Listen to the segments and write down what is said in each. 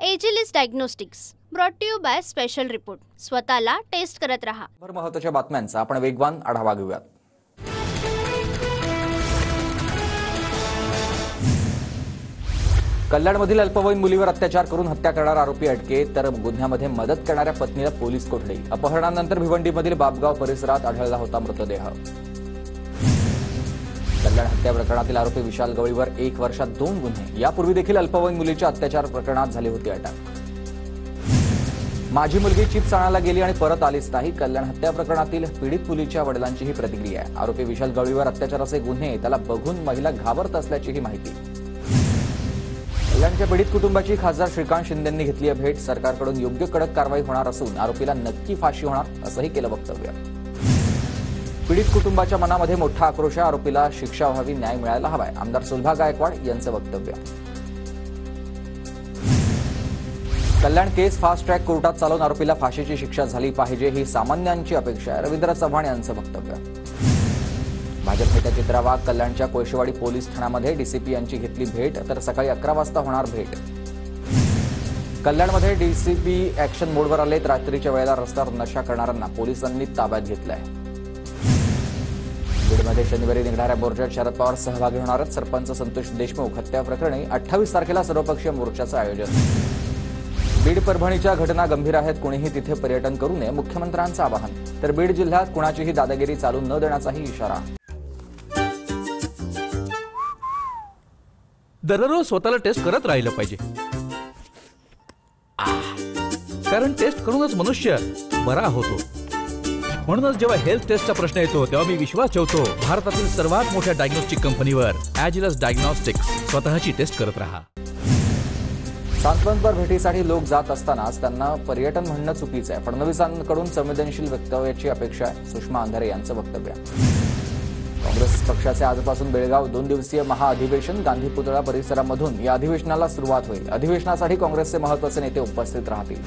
Agilus diagnostics brought to you by special report. स्वतःला test करत रहा. महत्त्वाच्या बातम्यांचा आपण वेगवान आढावा घेऊयात. कल्याणमधील अल्पवयीन मुलीवर अत्याचार करून हत्या करणारा आरोपी अटकेत, तर गुन्ह्यामध्ये मदत करणाऱ्या पत्नीला पोलीस कोठडी. अपहरणानंतर भिवंडीमधील बाबगाव परिसरात आढळला होता मृतदेह. कल्याण हत्या प्रकरणातील आरोपी विशाल गवळीवर 1 वर्षात 2 गुन्हे. यापूर्वी देखील अल्पवयीन मुलीच्या अत्याचार प्रकरणात झाली होती अटक. माझी मुलगी चिप्स आणायला गेली आणि परत आलीच नाही. कल्याण हत्या प्रकरणातील पीडित मुलीच्या वडिलांची ही प्रतिक्रिया आहे. आरोपी विशाल गवळीवर अत्याचाराचे गुन्हे, त्याला बघून महिला घाबरत असल्याचीही माहिती. कल्याणच्या पीडित कुटुंबाची खासदार श्रीकांत शिंदेंनी घेतली आहे भेट. सरकारकडून योग्य कडक कारवाई होणार असून आरोपीला नक्की फाशी होणार असंही केलं वक्तव्य. पीडित कुटुंबाच्या मनामध्ये मोठा आक्रोश आहे. आरोपीला शिक्षा व्हावी, न्याय मिळायला हवाय. आमदार सुलभा गायकवाड यांचं वक्तव्य. कल्याण केस फास्ट ट्रॅक कोर्टात चालवून आरोपीला फाशीची शिक्षा झाली पाहिजे, ही सामान्यांची अपेक्षा आहे. रवींद्र चव्हाण यांचं वक्तव्य. भाजप नेत्या चित्रा वाघ कल्याणच्या कोळशेवाडी पोलीस ठाण्यामध्ये डीसीपी यांची घेतली भेट, तर सकाळी 11 वाजता होणार भेट. कल्याणमध्ये डीसीपी ऍक्शन मोडवर आलेत. रात्रीच्या वेळेला रस्त्यावर नशा करणाऱ्यांना पोलिसांनी ताब्यात घेतलंय. बीडमध्ये शनिवारी निघणाऱ्या मोर्चात शरद पवार सहभागी होणार आहेत. सरपंच संतोष देशमुख हत्या प्रकरणी 28 तारखेला सर्वपक्षीय मोर्चाचं आयोजन. बीड परभणीच्या घटना गंभीर आहेत, कुणीही तिथे पर्यटन करू नये, मुख्यमंत्र्यांचं आवाहन. तर बीड जिल्ह्यात कुणाचीही दादागिरी चालू न देण्याचाही इशारा. दररोज स्वतःला टेस्ट करत राहिलं पाहिजे, कारण टेस्ट करूनच मनुष्य बरा होतो. म्हणूनच जेव्हा हेल्थ टेस्टचा प्रश्न येतो तेव्हा मी विश्वास ठेवतो भारतातील सर्वात मोठ्या डायग्नोस्टिक कंपनीवर, एजिलिस डायग्नोस्टिक्स. स्वतःची टेस्ट करत रहा. सांत्वनपर भेटीसाठी लोक जात असतानाच त्यांना पर्यटन म्हणणं चुकीचं आहे. फडणवीसांकडून संवेदनशील वक्तव्याची अपेक्षा आहे. सुषमा अंधारे यांचं वक्तव्य. काँग्रेस पक्षाचे आजपासून बेळगाव 2 दिवसीय महाअधिवेशन. गांधी पुतळा परिसरामधून या अधिवेशनाला सुरुवात होईल. अधिवेशनासाठी काँग्रेसचे महत्त्वाचे नेते उपस्थित राहतील.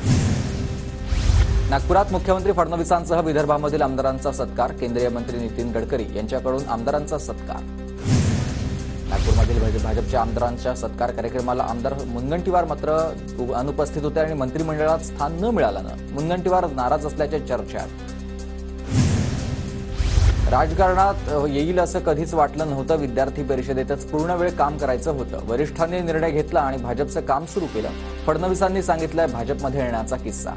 नागपुरात मुख्यमंत्री फडणवीसांसह विदर्भामधील आमदारांचा सत्कार. केंद्रीय मंत्री नितीन गडकरी यांच्याकडून आमदारांचा सत्कार. नागपूरमधील भाजपच्या आमदारांच्या सत्कार कार्यक्रमाला आमदार मुनगंटीवार मात्र अनुपस्थित होते आणि मंत्रिमंडळात स्थान न मिळाल्यानं मुनगंटीवार नाराज असल्याच्या चर्चा आहेत. राजकारणात येईल असं कधीच वाटलं नव्हतं. विद्यार्थी परिषदेतच पूर्ण वेळ काम करायचं होतं. वरिष्ठांनी निर्णय घेतला आणि भाजपचं काम सुरू केलं. फडणवीसांनी सांगितलंय भाजपमध्ये येण्याचा किस्सा.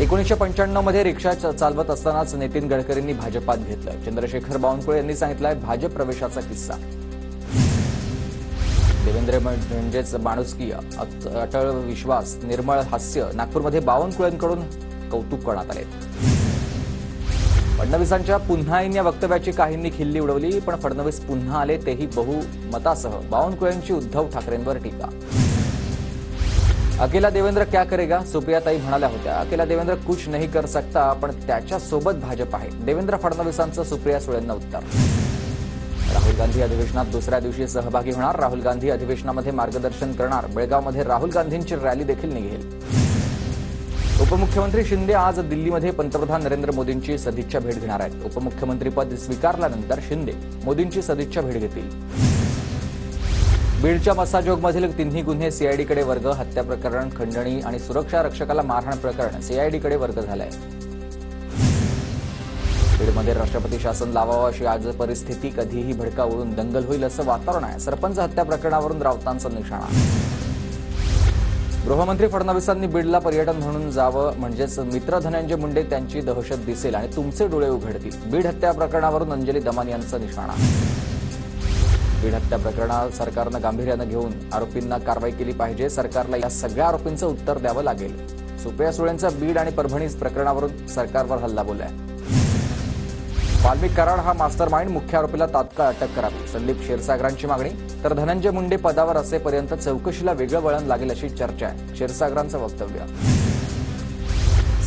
1995 मध्ये रिक्षा चालवत असतानाच नितीन गडकरींनी भाजपात घेतलं. चंद्रशेखर बावनकुळे यांनी सांगितलंय भाजप प्रवेशाचा किस्सा. देवेंद्र म्हणजेच माणुसकी, अटळ विश्वास, निर्मळ हास्य. नागपूरमध्ये बावनकुळेंकडून कौतुक करण्यात आले. फडणवीसांच्या पुन्हा येईन या वक्तव्याची काहींनी खिल्ली उडवली, पण फडणवीस पुन्हा आले तेही बहुमतासह. बावनकुळेंची उद्धव ठाकरेंवर टीका. अकेला देवेंद्र क्या करेगा, सुप्रियाताई म्हणाल्या होत्या. अकेला देवेंद्र कुछ नहीं कर सकता, पण त्याच्यासोबत भाजप आहे. देवेंद्र फडणवीसांचं सुप्रिया सुळेंना उत्तर. राहुल गांधी अधिवेशनात दुसऱ्या दिवशी सहभागी होणार. राहुल गांधी अधिवेशनामध्ये मार्गदर्शन करणार. बेळगावमध्ये राहुल गांधींची रॅली देखील निघेल. उपमुख्यमंत्री शिंदे आज दिल्लीमध्ये पंतप्रधान नरेंद्र मोदींची सदिच्छा भेट घेणार आहेत. उपमुख्यमंत्रीपद स्वीकारल्यानंतर शिंदे मोदींची सदिच्छा भेट घेतील. बीडच्या मसाजोगमधील 3 गुन्हे सीआयडीकडे वर्ग. हत्या प्रकरण, खंडणी आणि सुरक्षा रक्षकाला मारहाण प्रकरण सीआयडीकडे वर्ग झालंय. बीडमध्ये राष्ट्रपती शासन लावावं अशी आज परिस्थिती. कधीही भडका उडून दंगल होईल असं वातावरण आहे. सरपंच हत्या प्रकरणावरून राऊतांचा निशाणा. गृहमंत्री फडणवीसांनी बीडला पर्यटन म्हणून जावं, म्हणजेच मित्र धनंजय मुंडे त्यांची दहशत दिसेल आणि तुमचे डोळे उघडतील. बीड हत्या प्रकरणावरून अंजली दमान यांचा निशाणा. बीड हत्या प्रकरणात सरकारनं गांभीर्यानं घेऊन आरोपींना कारवाई केली पाहिजे. सरकारला या सगळ्या आरोपींचं उत्तर द्यावं लागेल. सुप्रिया सुळेंचा बीड आणि परभणी प्रकरणावरून सरकारवर हल्ला बोललाय. वाल्मिक कराड हा मास्टर माइंड, मुख्य आरोपीला तात्काळ अटक करावी. संदीप क्षीरसागरांची मागणी. तर धनंजय मुंडे पदावर असेपर्यंत चौकशीला वेगळं वळण लागेल अशी चर्चा आहे. क्षीरसागरांचं वक्तव्य.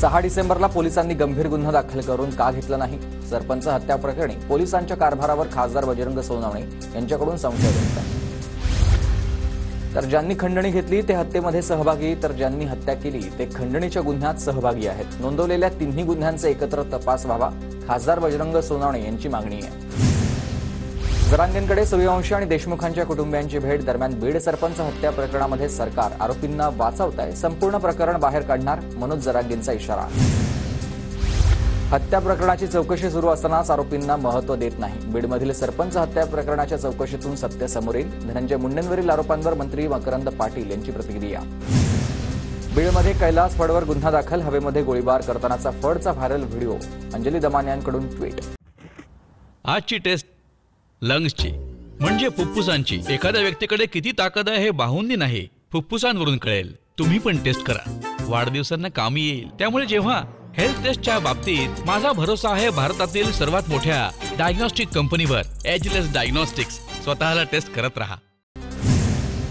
6 डिसेंबरला पोलिसांनी गंभीर गुन्हा दाखल करून का घेतला नाही. सरपंच हत्या प्रकरणी पोलिसांच्या कारभारावर खासदार बजरंग सोनवणे यांच्याकडून संशय व्यक्त. तर ज्यांनी खंडणी घेतली ते हत्येमध्ये सहभागी, तर ज्यांनी हत्या केली ते खंडणीच्या गुन्ह्यात सहभागी आहेत. नोंदवलेल्या 3 गुन्ह्यांचा एकत्र तपास व्हावा, खासदार बजरंग सोनवणे यांची मागणी आहे. जरांगेंकडे सूर्यवंशी आणि देशमुखांच्या कुटुंबियांची भेट. दरम्यान बीड सरपंच हत्या प्रकरणामध्ये सरकार आरोपींना वाचवत आहे, संपूर्ण प्रकरण बाहेर काढणार, मनोज जरांगेंचा इशारा. हत्या प्रकरणाची चौकशी सुरू असतानाच आरोपींना महत्त्व देत नाही. बीडमधील सरपंच हत्या प्रकरणाच्या चौकशीतून सत्य समोर येईल. धनंजय मुंडेंवरील आरोपांवर मंत्री मकरंद पाटील यांची प्रतिक्रिया. बीडमध्ये कैलास फडवर गुन्हा दाखल. हवेमध्ये गोळीबार करतानाचा फडचा व्हायरल व्हिडिओ. अंजली दमाने यांकडून ट्विट. आजची टेस्ट लंग्सची म्हणजे फुफ्फुसांची. एखाद्या व्यक्तीकडे किती ताकद आहे हे बाहुंनी नाही, फुफ्फुसांवरून कळेल. तुम्ही पण टेस्ट करा, वाढदिवसांना कामी येईल. त्यामुळे जेव्हा हेल्थ टेस्टच्या बाबतीत माझा भरोसा आहे भारतातील सर्वात मोठ्या डायग्नॉस्टिक कंपनीवर, एजलेस डायग्नॉस्टिक्स. स्वतःला टेस्ट करत राहा.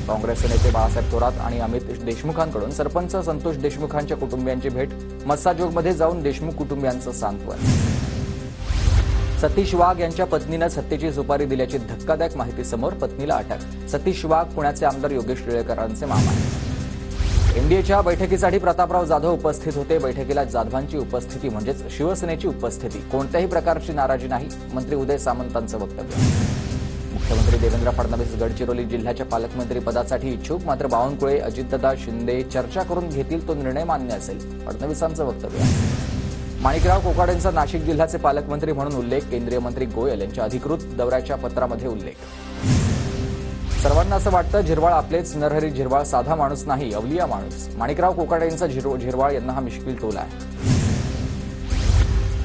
काँग्रेसचे नेते बाळासाहेब थोरात आणि अमित देशमुखांकडून सरपंच संतोष देशमुखांच्या कुटुंबियांची भेट. मस्साजोगमध्ये जाऊन देशमुख कुटुंबियांचं सांत्वन. सतीश वाघ यांच्या पत्नीनं हत्येची सुपारी दिल्याची धक्कादायक माहिती समोर. पत्नीला अटक. सतीश वाघ पुण्याचे आमदार योगेश टिळेकरांचे मामा. एनडीएच्या बैठकीसाठी प्रतापराव जाधव उपस्थित होते. बैठकीला जाधवांची उपस्थिती म्हणजेच शिवसेनेची उपस्थिती. कोणत्याही प्रकारची नाराजी नाही, मंत्री उदय सामंतांचं वक्तव्य. मुख्यमंत्री देवेंद्र फडणवीस गडचिरोली जिल्ह्याच्या पालकमंत्री पदासाठी इच्छुक, मात्र बावनकुळे, अजितदादा, शिंदे चर्चा करून घेतील तो निर्णय मान्य असेल, फडणवीसांचं वक्तव्य. माणिकराव कोकाटेंचा नाशिक जिल्ह्याचे पालकमंत्री म्हणून उल्लेख. केंद्रीय मंत्री गोयल यांच्या अधिकृत दौऱ्याच्या पत्रामध्ये उल्लेख. सर्वांना असं वाटतं झिरवाळ आपलेच. नरहरी झिरवाळ साधा माणूस नाही, अवलिया माणूस. माणिकराव कोकाटेंचा झिरवाळ यांना हा मिश्किल टोला आहे.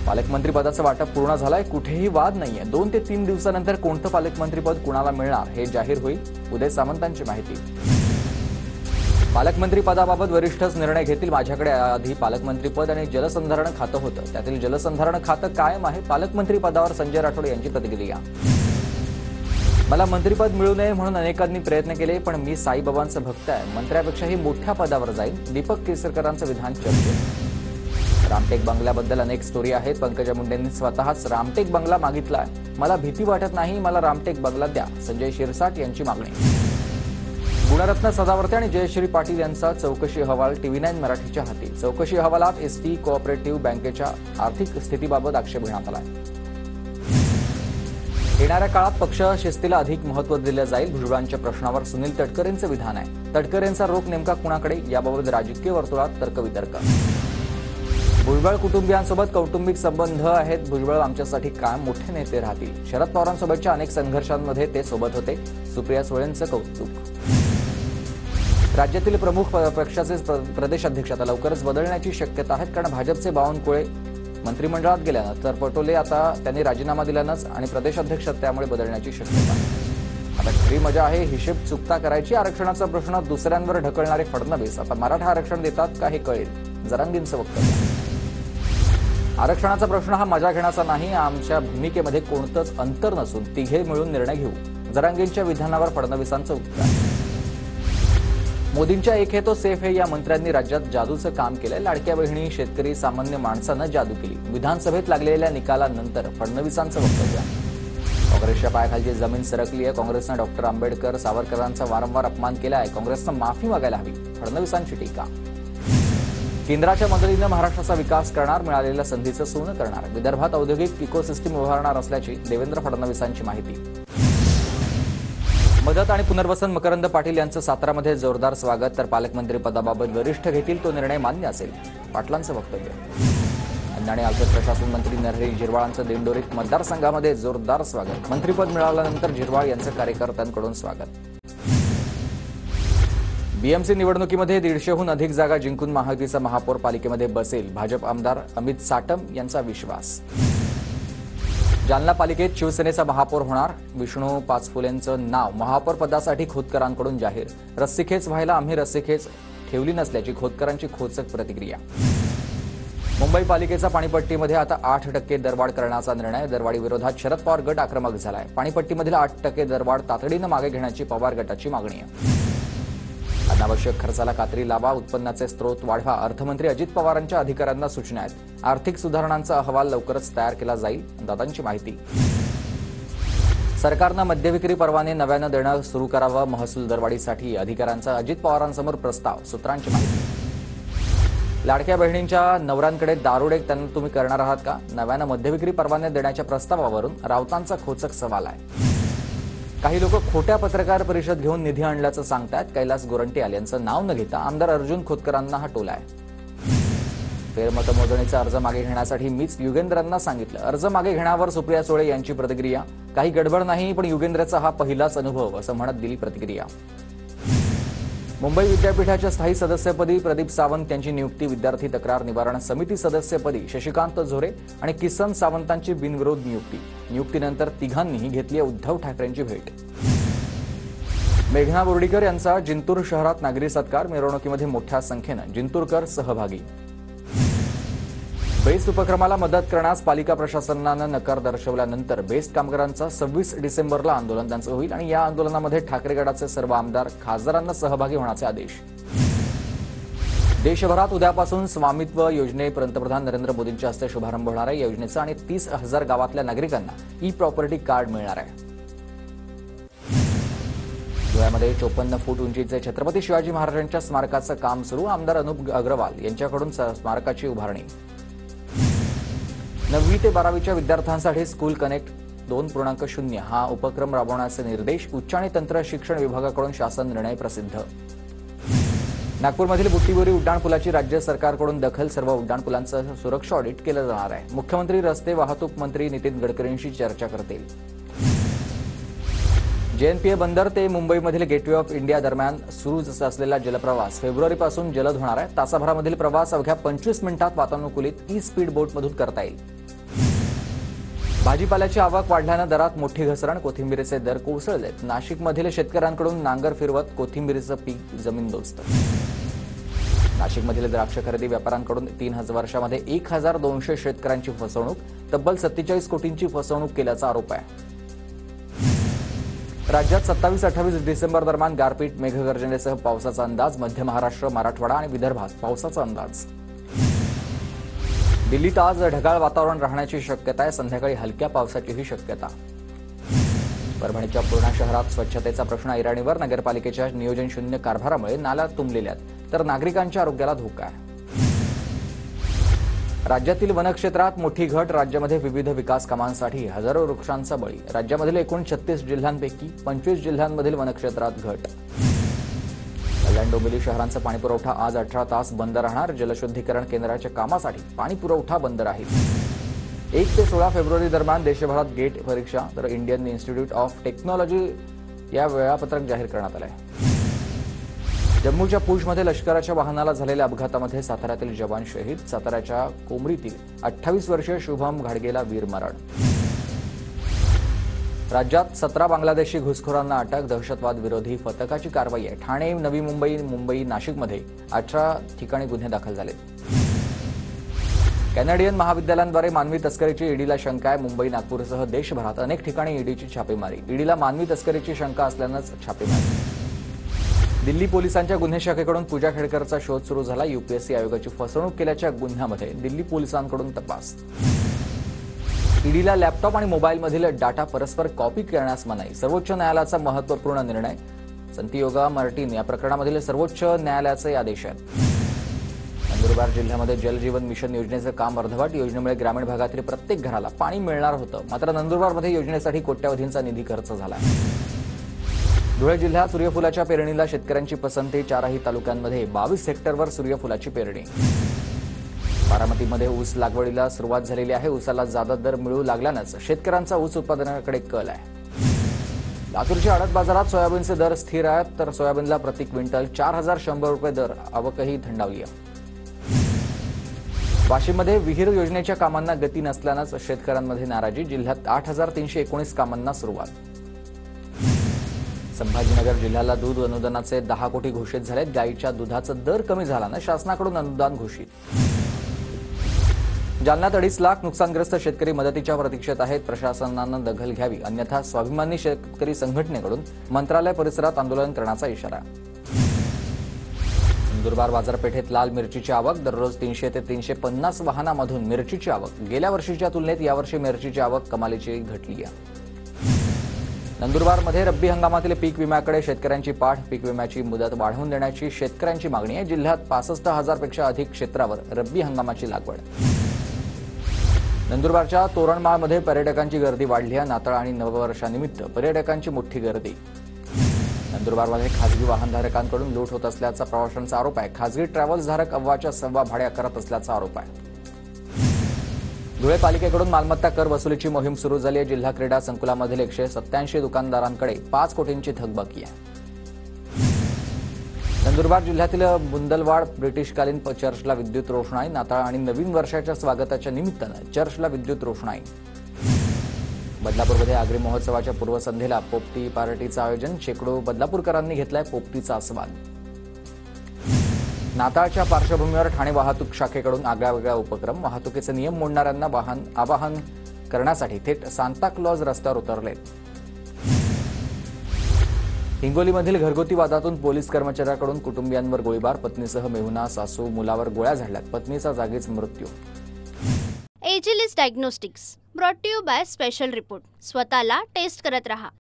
पालकमंत्रीपदाचं वाटप पूर्ण झालंय, कुठेही वाद नाहीये. 2 ते 3 दिवसानंतर कोणतं पालकमंत्रीपद कुणाला मिळणार हे जाहीर होईल, उदय सामंतांची माहिती. पालकमंत्री पदाबाबत वरिष्ठच निर्णय घेतील. माझ्याकडे आधी पालकमंत्रीपद आणि जलसंधारण खातं होतं, त्यातील जलसंधारण खातं कायम आहे. पालकमंत्री पदावर संजय राठोड यांची प्रतिक्रिया. मला मंत्रीपद मिळू नये म्हणून अनेकांनी प्रयत्न केले, पण मी साईबाबांचं भक्त आहे, मंत्र्यापेक्षाही मोठ्या पदावर जाईल. दीपक केसरकरांचं विधान चर्चेत. रामटेक बंगल्याबद्दल अनेक स्टोरी आहेत. पंकजा मुंडेंनी स्वतःच रामटेक बंगला मागितलाय. मला भीती वाटत नाही, मला रामटेक बंगला द्या, संजय शिरसाट यांची मागणी. गुणरत्न सदावर्ते आणि जयश्री पाटील यांचा चौकशी अहवाल TV9 मराठीच्या हाती. चौकशी अहवालात एसटी कोऑपरेटिव्ह बँकेच्या आर्थिक स्थितीबाबत आक्षेप घेण्यात आला. येणाऱ्या काळात पक्ष शिस्तीला अधिक महत्त्व दिलं जाईल. भुजबळांच्या प्रश्नावर सुनील तटकरेंचं विधान आहे. तटकरेंचा रोख नेमका कुणाकडे, याबाबत राजकीय वर्तुळात तर्कवितर्क. भुजबळ कुटुंबियांसोबत कौटुंबिक संबंध आहेत. भुजबळ आमच्यासाठी कायम मोठे नेते राहतील. शरद पवारांसोबतच्या अनेक संघर्षांमध्ये ते सोबत होते. सुप्रिया सुळेंचं कौतुक. राज्यातील प्रमुख पक्षाचे प्रदेशाध्यक्ष आता लवकरच बदलण्याची शक्यता आहे, कारण भाजपचे बावनकुळे मंत्रिमंडळात गेल्यानं तर पटोले आता त्यांनी राजीनामा दिल्यानंच आणि प्रदेशाध्यक्ष त्यामुळे बदलण्याची शक्यता. आता खरी मजा आहे हिशेब चुकता करायची. आरक्षणाचा प्रश्न दुसऱ्यांवर ढकलणारे फडणवीस आता मराठा आरक्षण देतात का हे कळेल, जरांगेंचं वक्तव्य. आरक्षणाचा प्रश्न हा मजा घेण्याचा नाही, आमच्या भूमिकेमध्ये कोणतंच अंतर नसून तिघे मिळून निर्णय घेऊ, जरांगेंच्या विधानावर फडणवीसांचं उत्तर. मोदींच्या एक है तो सेफ है या मंत्र्यांनी राज्यात जादूचं काम केलंय. लाडक्या बहिणी, शेतकरी, सामान्य माणसानं जादू केली. विधानसभेत लागलेल्या निकालानंतर फडणवीसांचं वक्तव्य. काँग्रेसच्या पायाखालची जमीन सरकली आहे. काँग्रेसनं डॉक्टर आंबेडकर, सावरकरांचा वारंवार अपमान केला आहे. काँग्रेसनं माफी मागायला हवी, फडणवीसांची टीका. केंद्राच्या मदतीनं महाराष्ट्राचा विकास करणार, मिळालेल्या संधीचं सोनं करणार. विदर्भात औद्योगिक इकोसिस्टीम उभारणार असल्याची देवेंद्र फडणवीसांची माहिती. मदत आणि पुनर्वसन मकरंद पाटील यांचं सातारामध्ये जोरदार स्वागत. तर पालकमंत्री पदाबाबत वरिष्ठ घेतील तो निर्णय मान्य असेल, पाटलांचं वक्तव्य. अन्न आणि औषध प्रशासन मंत्री नरहरी झिरवाळांचं दिंडोरीत मतदारसंघामध्ये जोरदार स्वागत. मंत्रीपद मिळाल्यानंतर झिरवाळ यांचं कार्यकर्त्यांकडून स्वागत. बीएमसी निवडणुकीमध्ये 150हून अधिक जागा जिंकून महायुतीचा महापौर पालिकेमध्ये बसेल, भाजप आमदार अमित साटम यांचा विश्वास. जालना पालिकेत शिवसेनेचा महापौर होणार. विष्णू पाचफुलेंचं नाव महापौर पदासाठी खोतकरांकडून जाहीर. रस्सीखेच व्हायला आम्ही रस्सीखेच ठेवली नसल्याची खोतकरांची खोचक प्रतिक्रिया. मुंबई पालिकेचा पाणीपट्टीमध्ये आता 8% दरवाढ करण्याचा निर्णय. दरवाढी विरोधात शरद पवार गट आक्रमक झालाय. पाणीपट्टीमधील 8% दरवाढ तातडीनं मागे घेण्याची पवार गटाची मागणी आहे. अनावश्यक खर्चाला कात्री लावा, उत्पन्नाचे स्रोत वाढवा. अर्थमंत्री अजित पवारांच्या अधिकाऱ्यांना सूचना आहेत. आर्थिक सुधारणांचा अहवाल लवकरच तयार केला जाईल, दादांची माहिती. सरकारनं मद्यविक्री परवाने नव्यानं देणं सुरू करावं. महसूल दरवाढीसाठी अधिकाऱ्यांचा अजित पवारांसमोर प्रस्ताव, सूत्रांची माहिती. लाडक्या बहिणींच्या नवऱ्यांकडे दारुडे त्यांना तुम्ही करणार आहात का? नव्यानं मद्यविक्री परवाने देण्याच्या प्रस्तावावरून राऊतांचा खोचक सवाल आहे. काही लोक खोट्या पत्रकार परिषद घेऊन निधी आणल्याचं सांगतात. कैलास गोरंट्याल यांचं नाव न घेता आमदार अर्जुन खोतकरांना हा टोला आहे. फेरमतमोजणीचा अर्ज मागे घेण्यासाठी मीच युगेंद्रांना सांगितलं. अर्ज मागे घेण्यावर सुप्रिया सुळे यांची प्रतिक्रिया. काही गडबड नाही, पण युगेंद्रचा हा पहिलाच अनुभव असं म्हणत दिली प्रतिक्रिया. मुंबई विद्यापीठाच्या स्थायी सदस्यपदी प्रदीप सावंत यांची नियुक्ती. विद्यार्थी तक्रार निवारण समिती सदस्यपदी शशिकांत झोरे आणि किसन सावंतांची बिनविरोध नियुक्ती. नियुक्तीनंतर तिघांनीही घेतली उद्धव ठाकरेंची भेट. मेघना बोर्डीकर यांचा जिंतूर शहरात नागरी सत्कार. मिरवणुकीमध्ये मोठ्या संख्येनं जिंतूरकर सहभागी. बेस्ट उपक्रमाला मदत करण्यास पालिका प्रशासनानं नकार दर्शवल्यानंतर बेस्ट कामगारांचा 26 डिसेंबरला आंदोलन त्यांचं होईल आणि या आंदोलनामध्ये ठाकरे गटाचे सर्व आमदार खासदारांना सहभागी होण्याचे आदेश. देशभरात उद्यापासून स्वामित्व योजने पंतप्रधान नरेंद्र मोदींच्या हस्ते शुभारंभ होणार आहे. योजनेचा आणि 30,000 गावातल्या नागरिकांना ई प्रॉपर्टी कार्ड मिळणार आहे. धुळ्यामध्ये 54 फूट उंचीचे छत्रपती शिवाजी महाराजांच्या स्मारकाचं काम सुरू. आमदार अनुप अग्रवाल यांच्याकडून स्मारकाची उभारणी. 9वी ते 12वीच्या विद्यार्थ्यांसाठी स्कूल कनेक्ट 2.0 हा उपक्रम राबवण्याचे निर्देश. उच्च आणि तंत्र शिक्षण विभागाकडून शासन निर्णय प्रसिद्ध. नागपूरमधील बुट्टीबोरी उड्डाणपुलाची राज्य सरकारकडून दखल. सर्व उड्डाणपुलांचं सुरक्षा ऑडिट केलं जाणार आहे. मुख्यमंत्री रस्ते वाहतूक मंत्री नितीन गडकरींशी चर्चा करतील. JNPA बंदर ते मुंबईमधील गेटवे ऑफ इंडिया दरम्यान सुरू असलेला जलप्रवास फेब्रुवारीपासून जलद होणार आहे. तासाभरामधील प्रवास अवघ्या 25 मिनिटात वातानुकूलित स्पीड बोटमधून करता येईल. भाजीपाल्याची आवक वाढल्यानं दरात मोठी घसरण. कोथिंबीरीचे दर कोसळलेत. नाशिकमधील शेतकऱ्यांकडून नांगर फिरवत कोथिंबीरीचं पीक जमीनदोस्त. नाशिकमधील द्राक्ष खरेदी व्यापाऱ्यांकडून 3 वर्षामध्ये 1200 शेतकऱ्यांची फसवणूक. तब्बल 47 कोटींची फसवणूक केल्याचा आरोप आहे. राज्यात 27-28 डिसेंबर दरम्यान गारपीट. मेघगर्जनेसह पावसाचा अंदाज. मध्य महाराष्ट्र, मराठवाडा आणि विदर्भात पावसाचा अंदाज. दिल्लीत आज ढगाळ वातावरण राहण्याची शक्यता आहे. संध्याकाळी हलक्या पावसाचीही शक्यता. परभणीच्या पूर्णा शहरात स्वच्छतेचा प्रश्न ऐरणीवर. नगरपालिकेच्या नियोजन शून्य कारभारामुळे नाल्या तुंबलेल्या आहेत, तर नागरिकांच्या आरोग्याला धोका आहे. राज्यातील वनक्षेत्रात मोठी घट. राज्यामध्ये विविध विकास कामांसाठी हजारो वृक्षांचा बळी. राज्यामधील एकूण 36 जिल्ह्यांपैकी 25 जिल्ह्यांमधील वनक्षेत्रात घट. कल्याण डोंबिवली शहरांचा पाणीपुरवठा आज 18 तास बंद राहणार. जलशुद्धीकरण केंद्राच्या कामासाठी पाणीपुरवठा बंद राहील. 1 ते 16 फेब्रुवारी दरम्यान देशभरात गेट परीक्षा, तर इंडियन इन्स्टिट्यूट ऑफ टेक्नॉलॉजी या वेळापत्रक जाहीर करण्यात आलं आहे. जम्मूच्या पूंछमध्ये लष्कराच्या वाहनाला झालेल्या अपघातामध्ये साताऱ्यातील जवान शहीद. साताऱ्याच्या कोमरीतील 28 वर्षीय शुभम घाडगेला वीरमरण. राज्यात 17 बांगलादेशी घुसखोरांना अटक. दहशतवाद विरोधी पथकाची कारवाई आहे. ठाणे, नवी मुंबई, नाशिकमध्ये 18 ठिकाणी गुन्हे दाखल झाले. कॅनेडियन महाविद्यालयांद्वारे मानवी तस्करीची ईडीला शंका आहे. मुंबई, नागपूरसह देशभरात अनेक ठिकाणी ईडीची छापेमारी. ईडीला मानवी तस्करीची शंका असल्यानंच छापेमारी. दिल्ली पोलिसांच्या गुन्हे शाखेकडून पूजा खेडकरचा शोध सुरू झाला. UPSC आयोगाची फसवणूक केल्याच्या गुन्ह्यामध्ये दिल्ली पोलिसांकडून तपास. ईडीला लॅपटॉप आणि मोबाईलमधील डाटा परस्पर कॉपी करण्यास मनाई. सर्वोच्च न्यायालयाचा महत्त्वपूर्ण निर्णय. संतियोगा मार्टिन या प्रकरणामधील सर्वोच्च न्यायालयाचे आदेश आहेत. नंदुरबार जिल्ह्यामध्ये जलजीवन मिशन योजनेचं काम अर्धवट. योजनेमुळे ग्रामीण भागातील प्रत्येक घराला पाणी मिळणार होतं, मात्र नंदुरबारमध्ये योजनेसाठी कोट्यवधींचा निधी खर्च झाला. धुळे जिल्ह्यात सूर्यफुलाच्या पेरणीला शेतकऱ्यांची पसंती. 4ही तालुक्यांमध्ये 22 हेक्टरवर सूर्यफुलाची पेरणी. बारामतीमध्ये ऊस लागवडीला सुरुवात झालेली आहे. ऊसाला जादा दर मिळू लागल्यानंच शेतकऱ्यांचा ऊस उत्पादनाकडे कल आहे. लातूरच्या आडत बाजारात सोयाबीनचे दर स्थिर आहेत, तर सोयाबीनला प्रति क्विंटल 4100 रुपये दर. आवकही थंडावली आहे. वाशिममध्ये विहीर योजनेच्या कामांना गती नसल्यानंच शेतकऱ्यांमध्ये नाराजी. जिल्ह्यात 8319 कामांना सुरुवात. संभाजीनगर जिल्ह्याला दूध अनुदानाचे 10 कोटी घोषित झालेत. गाईच्या दुधाचा दर कमी झाल्यानं शासनाकडून अनुदान घोषित. जालन्यात 2.5 लाख नुकसानग्रस्त शेतकरी मदतीच्या प्रतीक्षेत आहेत. प्रशासनानं दखल घ्यावी, अन्यथा स्वाभिमानी शेतकरी संघटनेकडून मंत्रालय परिसरात आंदोलन करण्याचा इशारा. नंदुरबार बाजारपेठेत लाल मिरचीची आवक. दररोज 300 ते 350 वाहनामधून मिरचीची आवक. गेल्या वर्षीच्या तुलनेत यावर्षी मिरचीची आवक कमालीची घटली आहे. नंदुरबारमध्ये रब्बी हंगामातील पीक विम्याकडे शेतकऱ्यांची पाठ. पीक विम्याची मुदत वाढवून देण्याची शेतकऱ्यांची मागणी आहे. जिल्ह्यात 65,000 पेक्षा अधिक क्षेत्रावर रब्बी हंगामाची लागवड. नंदुरबारच्या तोरणमाळमध्ये पर्यटकांची गर्दी वाढली आहे. नाताळ आणि नववर्षानिमित्त पर्यटकांची मोठी गर्दी. नंदुरबारमध्ये खासगी वाहनधारकांकडून लूट होत असल्याचा प्रवाशांचा आरोप आहे. खासगी ट्रॅव्हल्सधारक अव्वाच्या सव्वा भाड्या करत असल्याचा आरोप आहे. धुळे पालिकेकडून मालमत्ता कर वसुलीची मोहीम सुरू झाली आहे. जिल्हा क्रीडा संकुलामधील 187 दुकानदारांकडे 5 कोटींची थकबाकी आहे. नंदुरबार जिल्ह्यातील बुंदलवाड ब्रिटिशकालीन चर्चला विद्युत रोषणाई. नाताळ आणि नवीन वर्षाच्या स्वागताच्या निमित्तानं चर्चला विद्युत रोषणाई. बदलापूरमध्ये आगरी महोत्सवाच्या पूर्वसंध्येला पोपटी पार्टीचं आयोजन. शेकडो बदलापूरकरांनी घेतलाय पोपटीचा आस्वाद. नाताळच्या पार्श्वभूमीवर ठाणे वाहतूक शाखेकडून आगळावेगळा उपक्रम. वाहतुकीचे नियम मोडणाऱ्यांना आवाहन करण्यासाठी थेट सांताक्लॉज रस्त्यावर उतरलेत. हिंगोलीमधील घरगुती वादातून पोलीस कर्मचाऱ्याकडून कुटुंबियांवर गोळीबार. पत्नीसह मेहुणा, सासू, मुलावर गोळ्या झाडल्यात. पत्नीचा जागीच मृत्यू. Agilus diagnostics brought to you by special report. स्वतःला टेस्ट करत रहा.